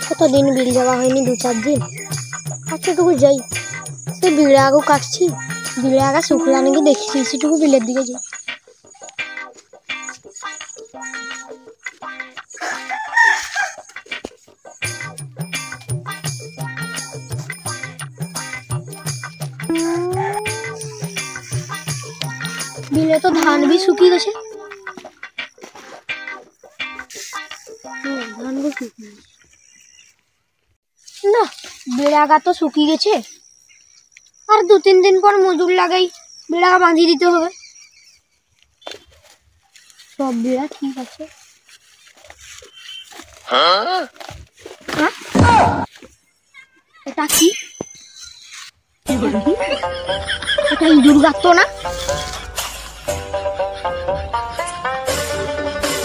কতদিন বিল যাওয়া হয়নি, 2-4 দিন। আজকেটুকু যাই, সে বিড়ে আগু কাটছি, বিড়ে আগা শুকলা নাকি দেখছি, সেটুকু বিলের দিকে যাই। বিলে তো ধান भी শুকি গেছে, ধান না বেড়াগা তো শুকিয়ে গেছে। আর 2-3 দিন পর মজুর লাগাই বেড়াগা বাঁধি দিতে হবে। সব বেড়া ঠিক আছে। এটা কি? এটা ইঁদুর গাত না?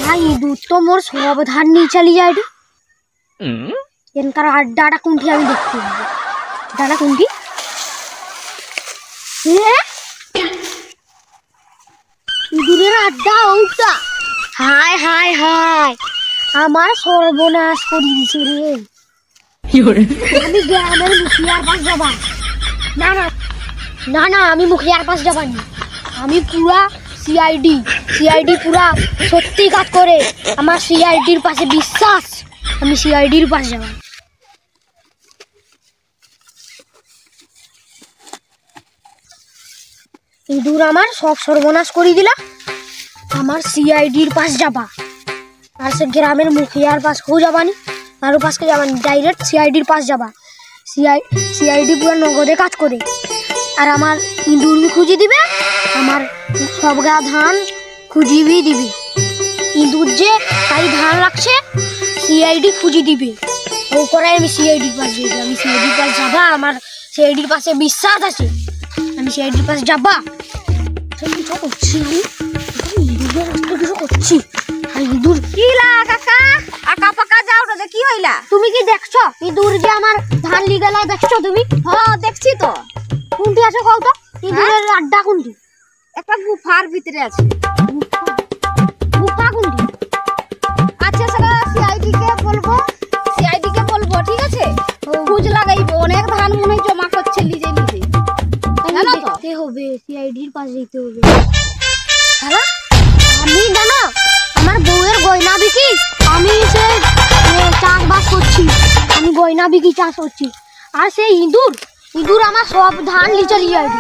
হ্যাঁ, ইঁদুর তো মোর সব ধান নিয়ে চলে যায়। এনকার আড্ডাটা কোনটি আমি দেখতে পাবো। ডানা কোনটি? ইঁদুরের আড্ডা ওটা। হায় হায় হায়, আমার সর্বনাশ করে দিছে রে। আমি গ্রামের মুখিয়ার পাশ যাবা না, না না না, আমি মুখিয়ার পাশ যাবানি। আমি পুরা সিআইডি পুরা সত্যি কাজ করে। আমার সিআইডির পাশে বিশ্বাস, আমি সিআইডির পাশ যাবা। ইঁদুর আমার সব সর্বনাশ করে দিলা। আমার সিআইডির পাশ যাবা, আর সে গ্রামের মুখিয়ার পাশ কেউ যাবানি, কারো পাশকে যাবানি, ডাইরেক্ট সিআইডির পাশ যাবা। সিআইডি পুরো নগদে কাজ করে। আর আমার ইঁদুর भी খুঁজে দিবে, আমার সব গা ধান খুঁজি भी দিবে। ইঁদুর যে তাই ধান রাখছে, সিআইডি খুঁজে দিবে। ও করে আমি সিআইডির পাশ যাই, আমি সিআইডির পাশ যাবা। আমার সিআইডির পাশে বিশ্বাস আছে, আমি সিআইডির পাশে যাবা। কিছু করছি আমি, ইঁদুরের কিছু করছি। ইঁদুর কিলা কাকা, আকা পাকা যাও রে, কি হইলা? তুমি কি দেখছো ইঁদুর যে আমার ধান লিগালা? দেখছো তুমি? হ্যাঁ দেখছি তো। কোনটি আছে কও তো? ইঁদুরের আড্ডা কোনটি? একটা গুফার ভিতরে আছে। গুফা কোনটি? আচ্ছা সেটা সিআইডি কে বলবো, ঠিক আছে? খোঁজ লাগাইবো, অনেক ধান মনে জমা করছে নিজে নিজে। জানো তো দেখতে হবে, সিআইডির পাশে যেতে হবে। হ্যালো, আমি জানো আমার বউয়ের গয়না বিকি, আমি সে চাষবাস করছি, আমি গয়না বিকি চাষ করছি। আর সেই ইঁদুর আমার সব ধান লিচে নিয়ে যাবে।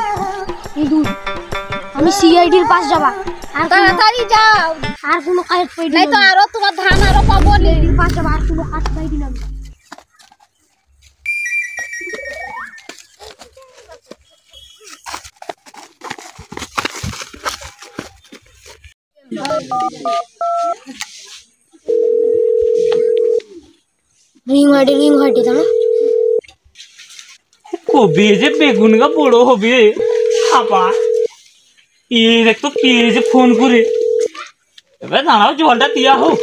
ইঁদুর, আমি সিআইডির পাশ যাবা। আর তাড়াতাড়ি যাও, আর কোনো কাজ পাই নাই তো, আরো তোমার ধান আরো পাবো। সিআইডির পাশ যাবা, আর কোনো কাজ পাই দিলাম। রিং হাঁটি জানো কবে যে বেগুন গা বড় হবে খাবা। এর তো কে যে ফোন করে, এবার দাঁড়াও জলটা দিয়া হোক।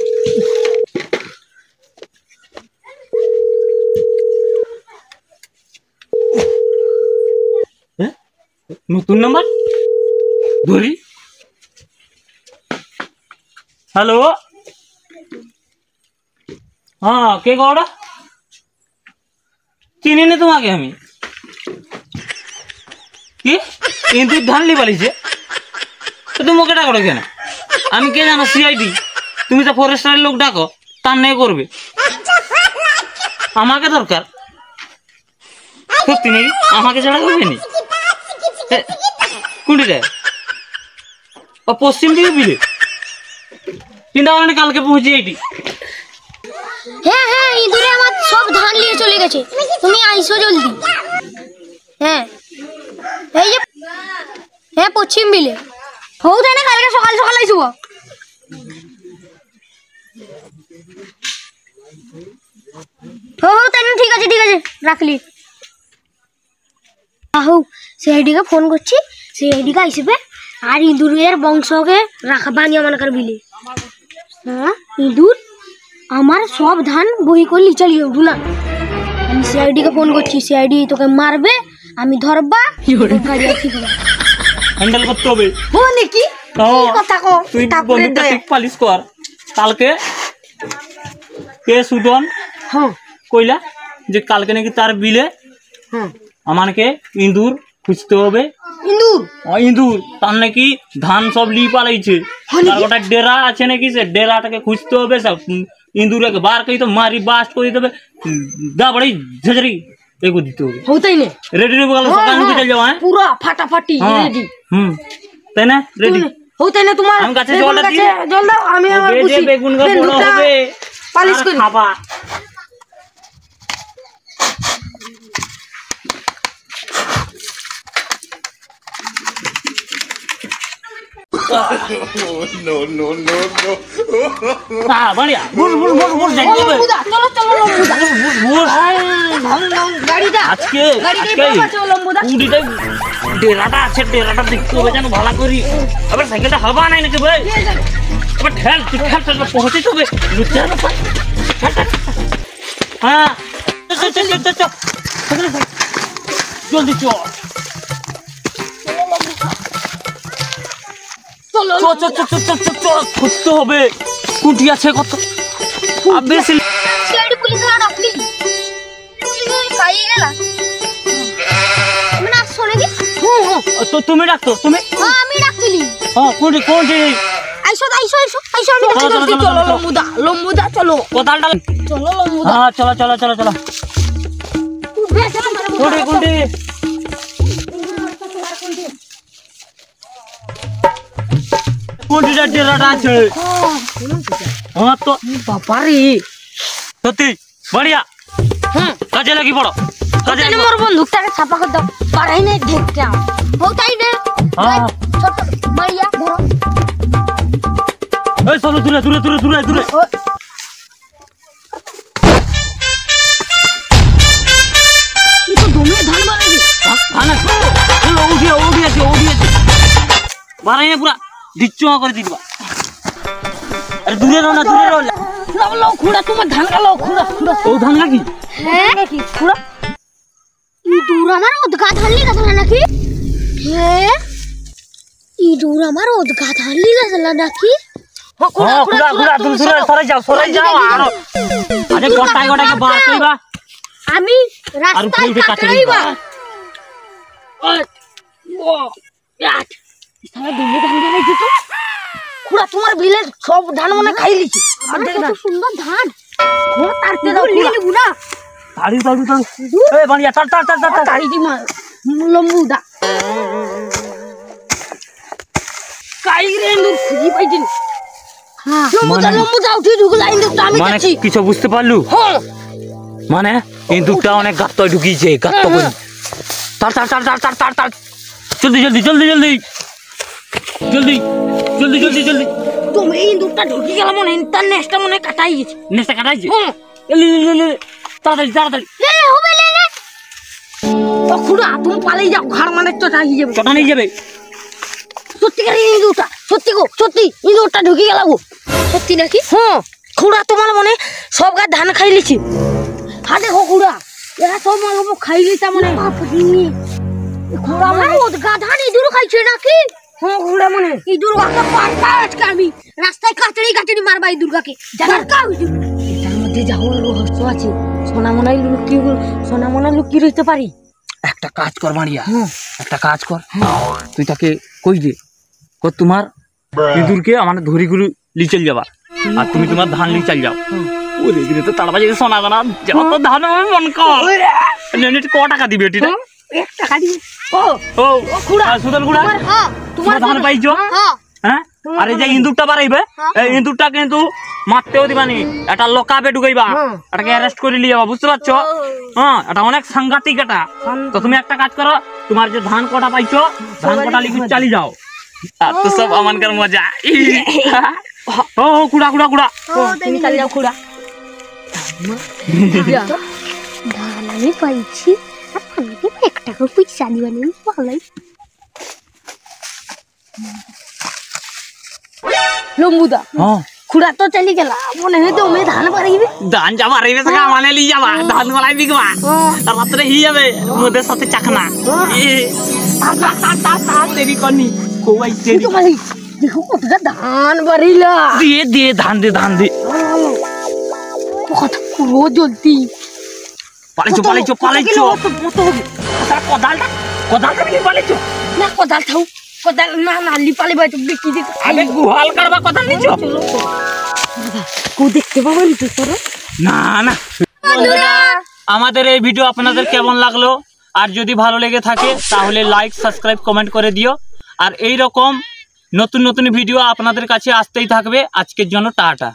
নতুন নাম্বার ধরি। হ্যালো, হ্যাঁ কে গৌড়া? চিনি নি তোমাকে আমি। কি ইঁদুর ধান লি পালিছে? তুমি ওকে ডাকো কেন? আমি কে জানো? সিআইডি। তুমি তো ফরেস্টারের লোক ডাকো, তার নেই করবে। আমাকে দরকার সত্যি নাকি? আমাকে ছাড়া করবে নি? কোনটিতে? ও পশ্চিম দিকে বিলে। চিন্তা করেনি, কালকে পৌঁছে এটি। হ্যাঁ হ্যাঁ, ইঁদুরে আমার সব ধান নিয়ে চলে গেছে, তুমি আইসো জলদি। হ্যাঁ এই যে, হ্যাঁ পশ্চিম বিলে। হৌ তাই না, কালকে সকাল সকাল আইসব। তাই না, ঠিক আছে রাখলি। আহো, সিআইডি কে ফোন করছি, সিআইডি কে আইসবে। আর ইঁদুরের বংশকে রাখবানি আমার বিলে। হ্যাঁ, ইঁদুর আমার সব ধান বই করে লিচালিয়ে উঠুলাম। আমি সিআইডি কে ফোন করছি, সিআইডি তোকে মারবে, আমি ধরবা, হ্যান্ডেল করতে হবে। ও নাকি কথা কো, তুই বন্ধুটা ঠিক পালিশ কর। কালকে কে সুদন হ্যাঁ কইলা যে কালকে নাকি তার বিলে হ্যাঁ আমাকে ইঁদুর খুঁজতে হবে। ইন্দুর ইঁদুর তার নাকি ধান সব লি পালাইছে, তার গোটা ডেরা আছে নাকি, সে ডেরাটাকে খুঁজতে হবে। সব ইঁদুর বার করি তো মারি বাস্ট করে দেবে, দা বড়ি ঝেঝরি এগো দিতে হবে। হইতাই না রেডি রে বগাল সকাল নুকে চল যাও। হ্যাঁ পুরা ফাটাফাটি রেডি। তাই না রেডি হইতাই না তোমার আমি গাছে জলটা দিই, জল দাও আমি আমার যে বুঝি বেগুন গা বড় হবে পালিশ করি খাবা। बढ़िया बोल बोल बोल बोल जाइए চলো চলো লম্বুদা बोल ধান দাও গাড়িটা आज के চলো লম্বুদা উড়িটা ডেরাটা আছে, ডেরাটা দেখতে হবে যেন ভালো করি। আবার সাইকেলটা হাওয়া নাই নাকি ভাই, আবার ঠেল ঠেল পৌঁছে যাবে লুচা। হ্যাঁ জলদি চল চলো খুঁজতে হবে কুটি আছে কত। বেশি সিআইডি পুলিশ ডাকলি কাই গেলা মানে আসছো নাকি? তো তুমি ডাকতো তুমি? হ্যাঁ আমি ডাকছিলি। হ্যাঁ কোনটি কোনটি আইসো আইসো আইসো আইসো আমি ডাকছি। চলো লম্বুদা লম্বুদা চলো কোথালটা? চলো লম্বুদা হ্যাঁ চলো চলো চলো চলো কোনটি কোনটি কোনটিটা ডেরাটা আছে? হ্যাঁ তো বাবারে সত্যি বড়িয়া। কাজে লাগি পড়ো কাজে লাগি। মোর বন্দুকটাকে ছাপা করে দাও, পারাই নাই দেখতে হইতাই না। হ্যাঁ ছোট মারিয়া ধরো এই চলো দূরে দূরে দূরে দূরে দূরে। ই তো দমে ধান বাড়াই আনা উঠিয়ে উঠিয়েছে উঠিয়েছে বাড়াই না পুরা ডিচ্চুয়া করে দিবা। আরে দূরে রও না দূরে রও। লাও লাও খুড়া তোমার ধান গালাও খুড়া খুড়া ও ধান নাকি? হ্যাঁ নাকি খুড়া ইঁদুর আমার উদ্ঘাত হারলি গেছিল নাকি? হ্যাঁ ইঁদুর আমার উদ্ঘাত হারলি গেছিল নাকি? হ্যাঁ খুড়া খুড়া তুমি সরে যাও আর আরে গোটাই গোটাকে বার কইবা। আমি আর রাস্তায় ফুলকে কাটে কাটরাইবা। ও ইয়াট ইসারা দুলে ধান বেরাইছে তো। খুড়া তোমার বিলে সব ধান মনে খাই লিছি। আর কত সুন্দর ধান। ও তারতে দাও খুড়া বুড়া। তাড়ি তাড়ি তাড়ি এই বানিয়া তাড় তাড় তাড় তাড় তাড়ি দি মা লম্বুদা। কাই রে ইন্দুর খুঁজি পাইছিস? হ্যাঁ লম্বুদা উঠে ঢুকলা ইন্দুরটা আমি মানে দেখছি। কিছু বুঝতে পারলু? হ্যাঁ মানে ইন্দুরটা অনেক গাত্ত ঢুকিয়েছে গাত্ত করে। তাড় তাড় তাড় তাড় তাড় তাড় জলদি জলদি জলদি জলদি জলদি জলদি জলদি জলদি। তুমি ইন্দুরটা ঢুকি গেল মনে তার নেক্সটটা মনে কাটাই গেছে। নেক্সটটা কাটাইছে? হ্যাঁ তাড়াতাড়ি তাড়াতাড়ি লে হবে লে ও খুড়া তুমি পালাই যাও, ঘাড় মানে তো টাকি যাবে। চটা নিয়ে যাবে। সত্যিকার ইন্দুরটা সত্যি গো সত্যি ইন্দুরটা ঢুকি গেল গো। সত্যি নাকি? হ্যাঁ খুড়া তোমার মনে সব গা ধান খাই লিছি। হ্যাঁ দেখো খুড়া এরা সব মাগো খাই লিতা মনে। খুড়া মানে ওদগা ধান ইঁদুর খাইছে নাকি? হ্যাঁ খুড়া মনে ইঁদুর গাকে পারবা আজকে আমি রাস্তায় কাটড়ি কাটড়ি মারবা ইঁদুর গাকে জানার কা এটার মধ্যে যাও রহস্য আছে। সোনামনাই লুকি সোনামনা লুকি রইতে পারি। একটা কাজ কর মারিয়া, একটা কাজ কর, তুই তাকে কই দে তোমার ইঁদুরকে আমার ধরি গুলো লি চল যাবা আর তুমি তোমার ধান লি চল যাও। ওরে দিনে তো তাড়াতাড়ি সোনা দানা যাও তো ধান মন কর। ক টাকা দিবে এটিটা? 1 টাকা দিবে। ও ও খুড়া সুদল খুড়া হ্যাঁ তোমার ধান পাইছো? হ্যাঁ হ্যাঁ আর এই যে ইঁদুরটা বাড়াইবে এই ইঁদুরটা কিন্তু মারতেও দিবানি, এটা লকাবে ঢুকাইবা, এটাকে অ্যারেস্ট করে নিয়ে যাবা, বুঝতে পারছো? হ্যাঁ এটা অনেক সাংঘাতিক এটা। তো তুমি একটা কাজ করো, তোমার যে ধান কটা পাইছো ধান কটা লিখে চালিয়ে যাও। আর তো সব আমানকার মজা। ও কুড়া কুড়া কুড়া তুমি চালিয়ে যাও খুড়া। ধান আমি পাইছি আর আমাকে 1 টাকা পয়সা দিবেন ভালোই। লম্বুদা খুড়া তো চলে গেল মনে হয় তো আমি ধান পারিবে। ধান যা মারিবে সকা মানে লি যাবা, ধান গলাই বিকবা রাত্রে হি যাবে মোদের সাথে চাকনা। দেরি করনি কোই দেরি তোমালি দেখো কতটা ধান বাড়িলা। দিয়ে দিয়ে ধান দে ধান দে। ও জলদি পালাইছো পালাইছো পালাইছো কোদালটা নিয়ে পালাইছো না কোদাল থাও কোদাল না না লিপালি ভাই তুমি কি দেখতে আবে গুহাল কারবা কোদাল নিছো কো দেখতে পাবো নি তোর না না আমাদের এই ভিডিও আপনাদের কেমন লাগলো আর যদি ভালো লেগে থাকে তাহলে লাইক সাবস্ক্রাইব কমেন্ট করে দিও আর এই রকম নতুন নতুন ভিডিও আপনাদের কাছে আসতেই থাকবে আজকের জন্য টাটা।